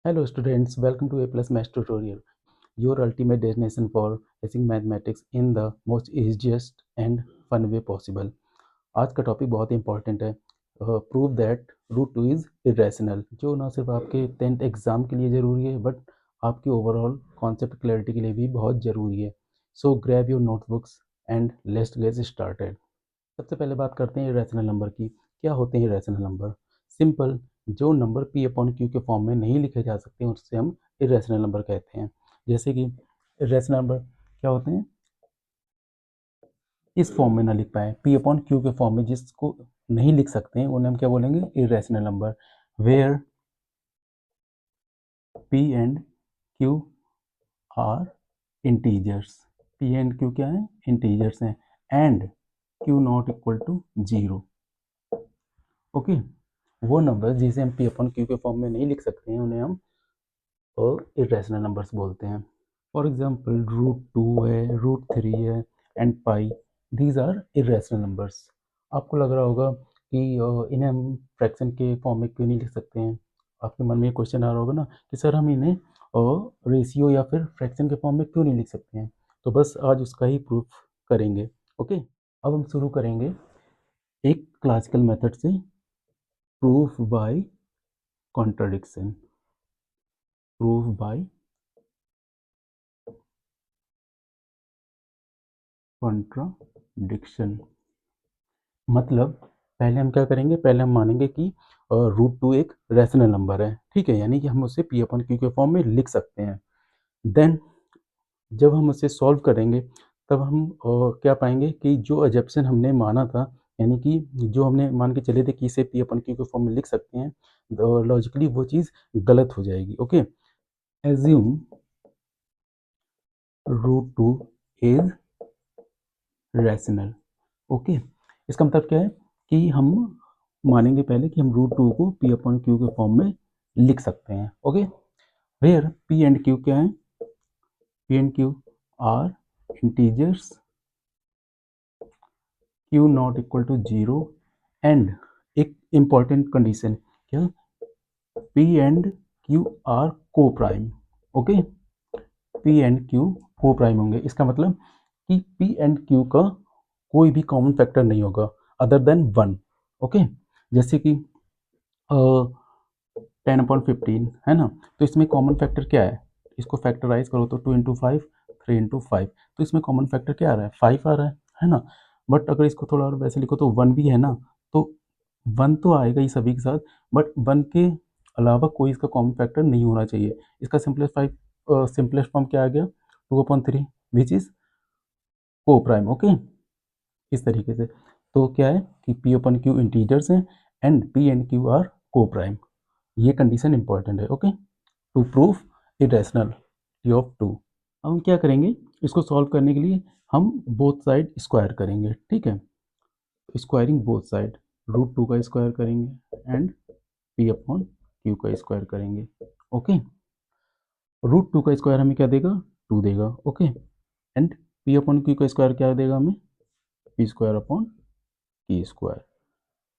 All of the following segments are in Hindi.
Hello students, welcome to A Plus Maths Tutorial, your ultimate destination for facing mathematics in the most easiest and fun way possible. आज का टॉपिक बहुत ही इंपॉर्टेंट है। Prove that root two is irrational, जो ना सिर्फ आपके 10th एग्जाम के लिए ज़रूरी है बट आपकी ओवरऑल कॉन्सेप्ट क्लैरिटी के लिए भी बहुत ज़रूरी है। सो grab your notebooks and let's get started. सबसे पहले बात करते हैं इरेशनल नंबर की। क्या होते हैं इरेशनल नंबर? सिंपल, जो नंबर पी अपॉन क्यू के फॉर्म में नहीं लिखे जा सकते उससे हम इरेशनल नंबर कहते हैं। जैसे कि इरेशनल नंबर क्या होते हैं, इस फॉर्म में ना लिख पाए, पी अपॉन क्यू के फॉर्म में जिसको नहीं लिख सकते हैं उन्हें हम क्या बोलेंगे, irrational number. Where p and q are integers, p and q क्या है, इंटीजर्स हैं, and q not equal to zero. Okay, वो नंबर जिसे हम पी अपॉन क्यू के फॉर्म में नहीं लिख सकते हैं उन्हें हम इरेशनल नंबर्स बोलते हैं। फॉर एग्जांपल रूट टू है, रूट थ्री है and pi, these are irrational numbers. आपको लग रहा होगा कि इन्हें हम फ्रैक्शन के फॉर्म में क्यों नहीं लिख सकते हैं। आपके मन में ये क्वेश्चन आ रहा होगा ना कि सर हम इन्हें रेशियो या फिर फ्रैक्शन के फॉर्म में क्यों नहीं लिख सकते हैं। तो बस आज उसका ही प्रूफ करेंगे। ओके, अब हम शुरू करेंगे एक क्लासिकल मेथड से, proof by contradiction. Proof by contradiction मतलब पहले हम क्या करेंगे, पहले हम मानेंगे कि रूट टू एक रैशनल नंबर है, ठीक है, यानी कि हम उसे पी अपन क्यू के फॉर्म में लिख सकते हैं। देन जब हम उसे सॉल्व करेंगे तब हम क्या पाएंगे कि जो एजप्शन हमने माना था, यानी कि जो हमने मान के चले थे कि इसे पी अपन क्यू के फॉर्म में लिख सकते हैं, लॉजिकली वो चीज़ गलत हो जाएगी। Okay, assume root two is rational. Okay, इसका मतलब क्या है कि हम मानेंगे पहले कि हम रूट टू को पी अपॉन क्यू के फॉर्म में लिख सकते हैं। Okay, where p and q क्या है, p and q are integers, q not equal to zero, and एक इंपॉर्टेंट कंडीशन क्या, p and q are coprime. Okay, p and q coprime होंगे, इसका मतलब कि पी एंड क्यू का कोई भी कॉमन फैक्टर नहीं होगा अदर देन वन। ओके, जैसे कि 10/15 है ना, तो इसमें कॉमन फैक्टर क्या है, इसको फैक्टराइज करो तो 2 × 5, 3 × 5, तो इसमें कॉमन फैक्टर क्या आ रहा है, 5 आ रहा है ना। बट अगर इसको थोड़ा और वैसे लिखो तो 1 भी है ना, तो 1 तो आएगा ही सभी के साथ, बट 1 के अलावा कोई इसका कॉमन फैक्टर नहीं होना चाहिए। इसका सिंपलेस्ट फॉर्म क्या आ गया, 2/3 which is coprime. Okay, इस तरीके से तो क्या है कि पी अपन क्यू इंटीजर्स हैं and p and q are coprime, ये कंडीशन इंपॉर्टेंट है। Okay, to prove irrationality of two. अब हम क्या करेंगे, इसको सॉल्व करने के लिए हम बोथ साइड स्क्वायर करेंगे, ठीक है, squaring both side, root two का स्क्वायर करेंगे एंड पी अपॉन क्यू का स्क्वायर करेंगे। ओके, रूट टू का स्क्वायर हमें क्या देगा, 2 देगा। Okay, and p upon q का स्क्वायर क्या देगा हमें, p square upon q square.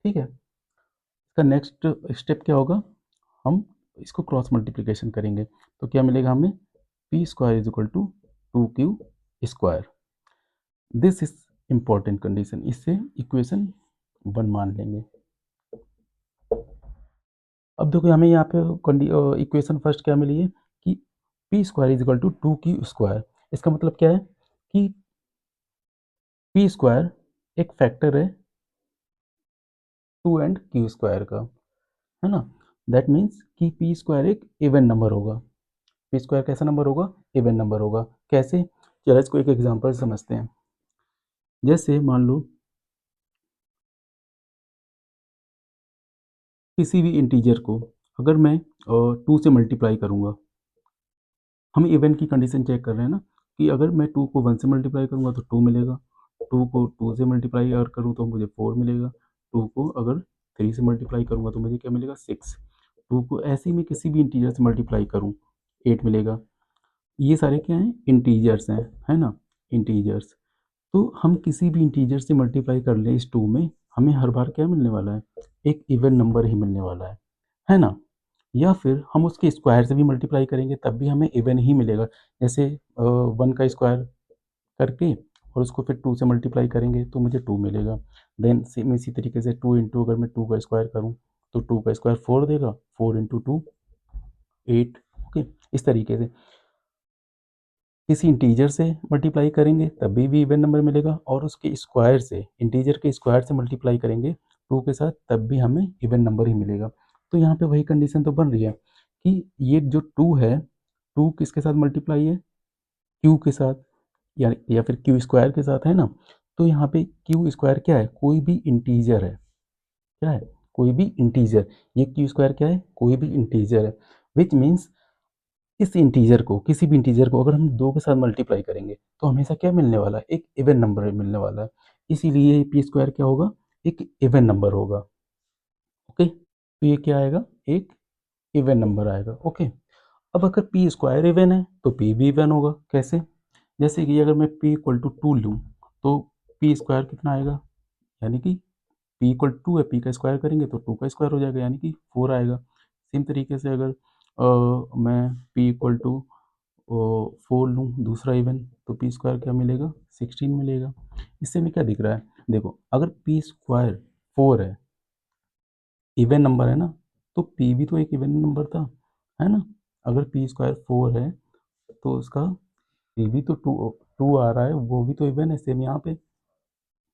ठीक है, इसका नेक्स्ट स्टेप क्या होगा, हम इसको क्रॉस मल्टीप्लिकेशन करेंगे तो क्या मिलेगा हमें, p square is equal to 2q square. This is important condition, इससे इक्वेशन 1 मान लेंगे। अब देखो हमें यहाँ पे इक्वेशन फर्स्ट क्या मिली है कि p square is equal to 2q square. इसका मतलब क्या है कि पी स्क्वायर एक फैक्टर है 2 एंड क्यू स्क्वायर का, है ना। दैट मीन्स कि पी स्क्वायर एक इवन नंबर होगा। पी स्क्वायर कैसा नंबर होगा, इवन नंबर होगा। कैसे, चलो इसको एक एग्जांपल समझते हैं। जैसे मान लो किसी भी इंटीजर को अगर मैं 2 से मल्टीप्लाई करूंगा, हम इवन की कंडीशन चेक कर रहे हैं ना, कि अगर मैं 2 को 1 से मल्टीप्लाई करूंगा तो 2 मिलेगा, 2 को 2 से मल्टीप्लाई अगर करूँ तो मुझे 4 मिलेगा, 2 को अगर 3 से मल्टीप्लाई करूंगा तो मुझे क्या मिलेगा, 6, 2 को ऐसे ही मैं किसी भी इंटीजर से मल्टीप्लाई करूँ 8 मिलेगा। ये सारे क्या हैं, इंटीजर्स हैं, है ना, इंटीजर्स। तो हम किसी भी इंटीजर से मल्टीप्लाई कर लें इस 2 में, हमें हर बार क्या मिलने वाला है, एक इवन नंबर ही मिलने वाला है ना। या फिर हम उसके स्क्वायर से भी मल्टीप्लाई करेंगे तब भी हमें इवन ही मिलेगा। जैसे 1 का स्क्वायर करके और उसको फिर 2 से मल्टीप्लाई करेंगे तो मुझे 2 मिलेगा। देन सेम इसी तरीके से 2 इंटू अगर मैं 2 का स्क्वायर करूँ तो 2 का स्क्वायर 4 देगा, 4 इंटू 2 8। ओके, इस तरीके से किसी इंटीजर से मल्टीप्लाई करेंगे तभी भी इवन नंबर मिलेगा और उसके स्क्वायर से, इंटीजर के स्क्वायर से मल्टीप्लाई करेंगे 2 के साथ तब भी हमें इवन नंबर ही मिलेगा। तो यहाँ पे वही कंडीशन तो बन रही है कि ये जो 2 है, 2 किसके साथ मल्टीप्लाई है, क्यू के साथ या फिर क्यू स्क्वायर के साथ, है ना। तो यहाँ पे क्यू स्क्वायर क्या है, कोई भी इंटीजर है। क्या है, कोई भी इंटीजर। ये क्यू स्क्वायर क्या है, कोई भी इंटीजर है। विच मीन्स इस इंटीजर को, किसी भी इंटीजर को अगर हम 2 के साथ मल्टीप्लाई करेंगे तो हमेशा क्या मिलने वाला है, एक इवन नंबर मिलने वाला है। इसीलिए पी स्क्वायर क्या होगा, एक इवन नंबर होगा। ओके, तो ये क्या आएगा, एक इवन नंबर आएगा। ओके, अब अगर पी स्क्वायर इवन है तो पी भी इवन होगा। कैसे, जैसे कि अगर मैं p इक्वल टू 2 लूँ तो पी स्क्वायर कितना आएगा, यानी कि p इक्वल टू है, p का स्क्वायर करेंगे तो 2 का स्क्वायर हो जाएगा यानी कि 4 आएगा। सेम तरीके से अगर मैं p इक्वल टू 4 लूँ दूसरा इवन तो पी स्क्वायर क्या मिलेगा, 16 मिलेगा। इससे हमें क्या दिख रहा है, देखो अगर पी स्क्वायर 4 है, इवन नंबर है ना, तो p भी तो एक इवन नंबर था, है ना। अगर पी स्क्वायर 4 है तो उसका p भी तो 2 आ रहा है, वो भी तो इवन है। सेम यहाँ पे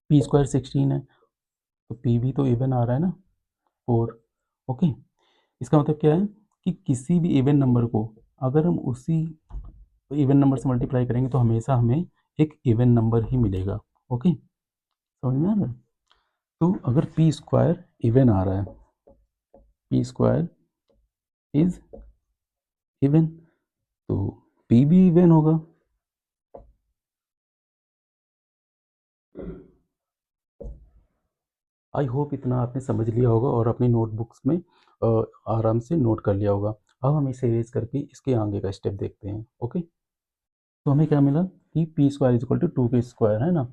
पी स्क्वायर 16 है तो p भी तो इवन आ रहा है ना, 4। ओके, इसका मतलब क्या है कि किसी भी इवन नंबर को अगर हम उसी इवन नंबर से मल्टीप्लाई करेंगे तो हमेशा हमें एक इवन नंबर ही मिलेगा। ओके, समझ में आ रहा है। तो अगर पी स्क्वायर इवन आ रहा है, पी स्क्वायर इज इवन, तो पी भी इवन होगा। आई होप इतना आपने समझ लिया होगा और अपनी नोटबुक्स में आराम से नोट कर लिया होगा। अब हम इसे इरेज करके इसके आगे का स्टेप देखते हैं। ओके, तो हमें क्या मिला कि p square is equal to 2 के स्क्वायर, है ना।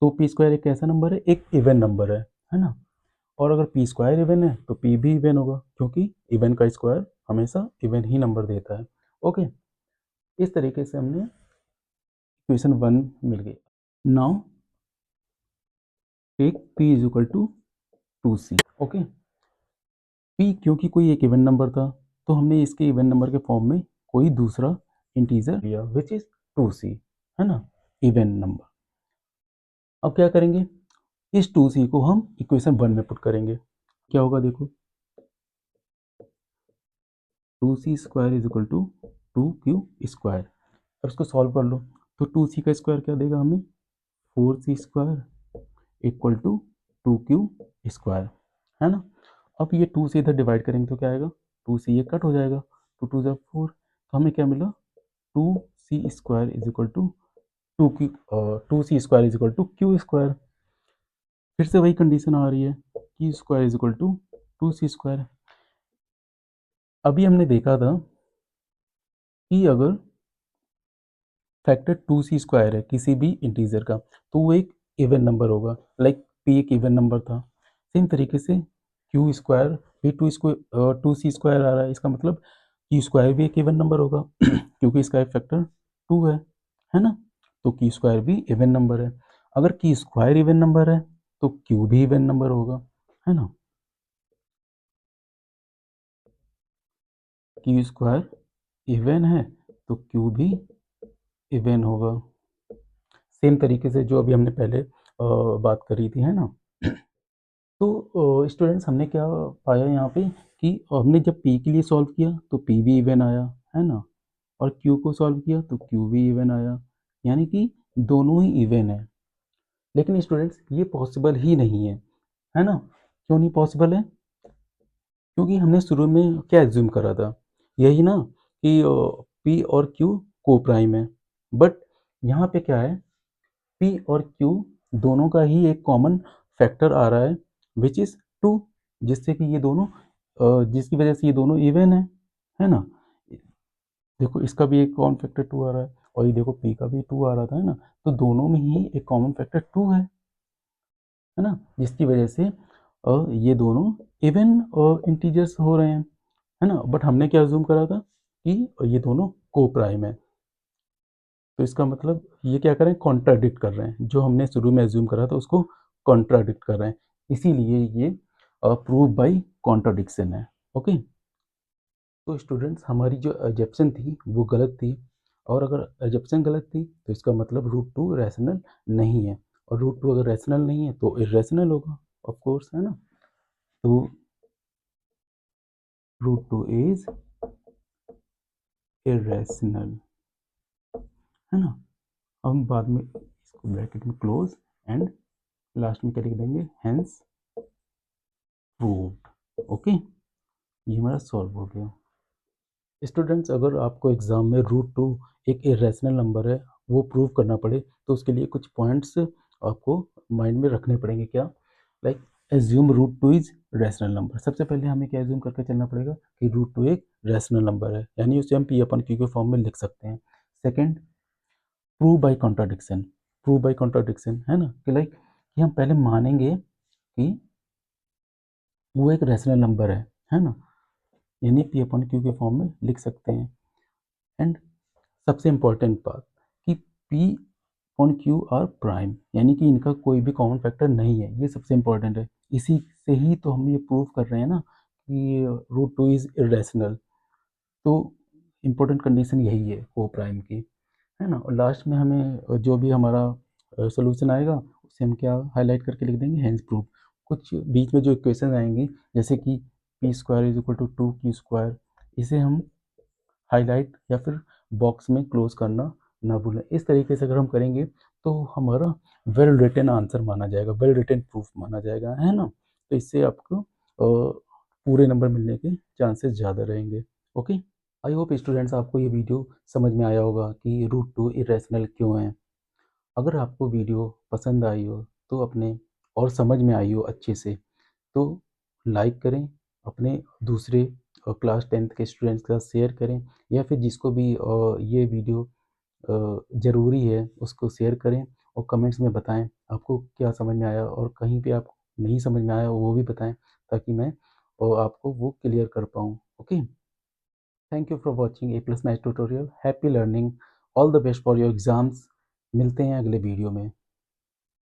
तो पी स्क्वायर एक कैसा नंबर है, एक इवन नंबर है ना। और अगर पी स्क्वायर इवन है तो पी भी इवन होगा क्योंकि इवन का स्क्वायर हमेशा इवन ही नंबर देता है। ओके, इस तरीके से हमने इक्वेशन 1 मिल गई। Now take p is equal to 2c। Okay, p क्योंकि कोई एक इवन नंबर था तो हमने इसके इवन नंबर के फॉर्म में कोई दूसरा इंटीजर लिया विच इज 2c, है ना, इवन नंबर। अब क्या करेंगे, इस 2c को हम इक्वेशन 1 में पुट करेंगे। क्या होगा देखो, 2c square is equal to 2q square. अब इसको सॉल्व कर लो तो 2c का स्क्वायर क्या देगा हमें, 4c square equal to 2q square, है ना। अब ये 2 से इधर डिवाइड करेंगे तो क्या आएगा, 2 से ये कट हो जाएगा, तो 2 ज़ा 4, तो हमें क्या मिला, 2c square is equal to 2c square is equal to q square. फिर से वही कंडीशन आ रही है, q square is equal to 2c square. अभी हमने देखा था कि अगर फैक्टर 2c स्क्वायर है किसी भी इंटीजर का तो वो एक इवन नंबर होगा, लाइक p एक इवन नंबर था। सेम तरीके से क्यू स्क्वायर भी 2c स्क्वायर आ रहा है, इसका मतलब क्यू स्क्वायर भी एक इवन नंबर होगा क्योंकि इसका एक फैक्टर 2 है ना। तो क्यू स्क्वायर भी इवन नंबर है। अगर क्यू स्क्वायर इवन नंबर है तो क्यू भी इवन नंबर होगा, है ना। क्यू स्क्वायर इवन है तो क्यू भी इवन होगा। सेम तरीके से जो अभी हमने पहले बात करी थी, है ना। तो स्टूडेंट्स हमने क्या पाया यहाँ पे कि हमने जब p के लिए सॉल्व किया तो p भी इवन आया, है ना। और q को सॉल्व किया तो q भी इवन आया, यानी कि दोनों ही इवन है। लेकिन स्टूडेंट्स ये पॉसिबल ही नहीं है ना। क्यों नहीं पॉसिबल है, क्योंकि हमने शुरू में क्या एज्यूम करा था, यही ना कि p और q को प्राइम है। बट यहाँ पे क्या है, p और q दोनों का ही एक कॉमन फैक्टर आ रहा है विच इज़ 2, जिससे कि ये दोनों जिसकी वजह से ये दोनों इवन है ना। देखो इसका भी एक कॉमन फैक्टर 2 आ रहा है और ये देखो p का भी 2 आ रहा था, है ना। तो दोनों में ही एक कॉमन फैक्टर 2 है ना, जिसकी वजह से ये दोनों इवन इंटीजर्स हो रहे हैं। है ना, बट हमने क्या अज्यूम करा था कि ये दोनों को प्राइम है, तो इसका मतलब ये क्या कर रहे हैं, कॉन्ट्राडिक्ट कर रहे हैं, जो हमने शुरू में अज्यूम करा था उसको कॉन्ट्राडिक्ट कर रहे हैं, इसीलिए ये प्रूव बाय कॉन्ट्राडिक्शन है। ओके, तो स्टूडेंट्स हमारी जो एजप्शन थी वो गलत थी, और अगर एजप्शन गलत थी तो इसका मतलब रूट टू रैशनल नहीं है, और रूट टू अगर रैशनल नहीं है तो इरेशनल होगा, ऑफ कोर्स, है ना। तो रूट टू इज इरेशनल, है ना। अब हम बाद में इसको ब्रैकेट में क्लोज एंड लास्ट में क्या लिख देंगे, हेंस प्रूव्ड। ओके, ये हमारा सॉल्व हो गया। स्टूडेंट्स अगर आपको एग्जाम में रूट टू एक इरेशनल नंबर है वो प्रूव करना पड़े तो उसके लिए कुछ पॉइंट्स आपको माइंड में रखने पड़ेंगे। क्या, like assume root two is rational number. सबसे पहले हमें क्या एज्यूम करके चलना पड़ेगा कि रूट टू एक रैशनल नंबर है, यानी उसे हम पी अपन क्यू के फॉर्म में लिख सकते हैं। Second, prove by contradiction. Prove by contradiction है ना, कि लाइक कि हम पहले मानेंगे कि वो एक रैशनल नंबर है ना, यानी पी अपन क्यू के फॉर्म में लिख सकते हैं। एंड सबसे इम्पोर्टेंट बात कि P on Q R prime, यानी कि इनका कोई भी कॉमन फैक्टर नहीं है, ये सबसे इम्पोर्टेंट है। इसी से ही तो हम ये प्रूव कर रहे हैं ना कि रूट टू इज़ इरेशनल। तो इम्पोर्टेंट कंडीशन यही है को प्राइम की, है ना। और लास्ट में हमें जो भी हमारा सोल्यूशन आएगा उसे हम क्या हाईलाइट करके लिख देंगे, हेंस प्रूफ। कुछ बीच में जो इक्वेशन आएंगी जैसे कि p square is equal to two q square, इसे हम हाईलाइट या फिर बॉक्स में क्लोज करना ना भूलें। इस तरीके से अगर हम करेंगे तो हमारा वेल रिटन आंसर माना जाएगा, वेल रिटन प्रूफ माना जाएगा, है ना। तो इससे आपको पूरे नंबर मिलने के चांसेस ज़्यादा रहेंगे। ओके, आई होप स्टूडेंट्स आपको ये वीडियो समझ में आया होगा कि रूट टू इरेशनल क्यों है। अगर आपको वीडियो पसंद आई हो तो अपने और समझ में आई हो अच्छे से तो लाइक करें, अपने दूसरे क्लास 10th के स्टूडेंट्स के साथ शेयर करें, या फिर जिसको भी ये वीडियो ज़रूरी है उसको शेयर करें, और कमेंट्स में बताएं आपको क्या समझ में आया, और कहीं पे आपको नहीं समझ में आया वो भी बताएं ताकि मैं आपको वो क्लियर कर पाऊँ। Okay, thank you for watching A plus nice tutorial. Happy learning, all the best for your exams. मिलते हैं अगले वीडियो में।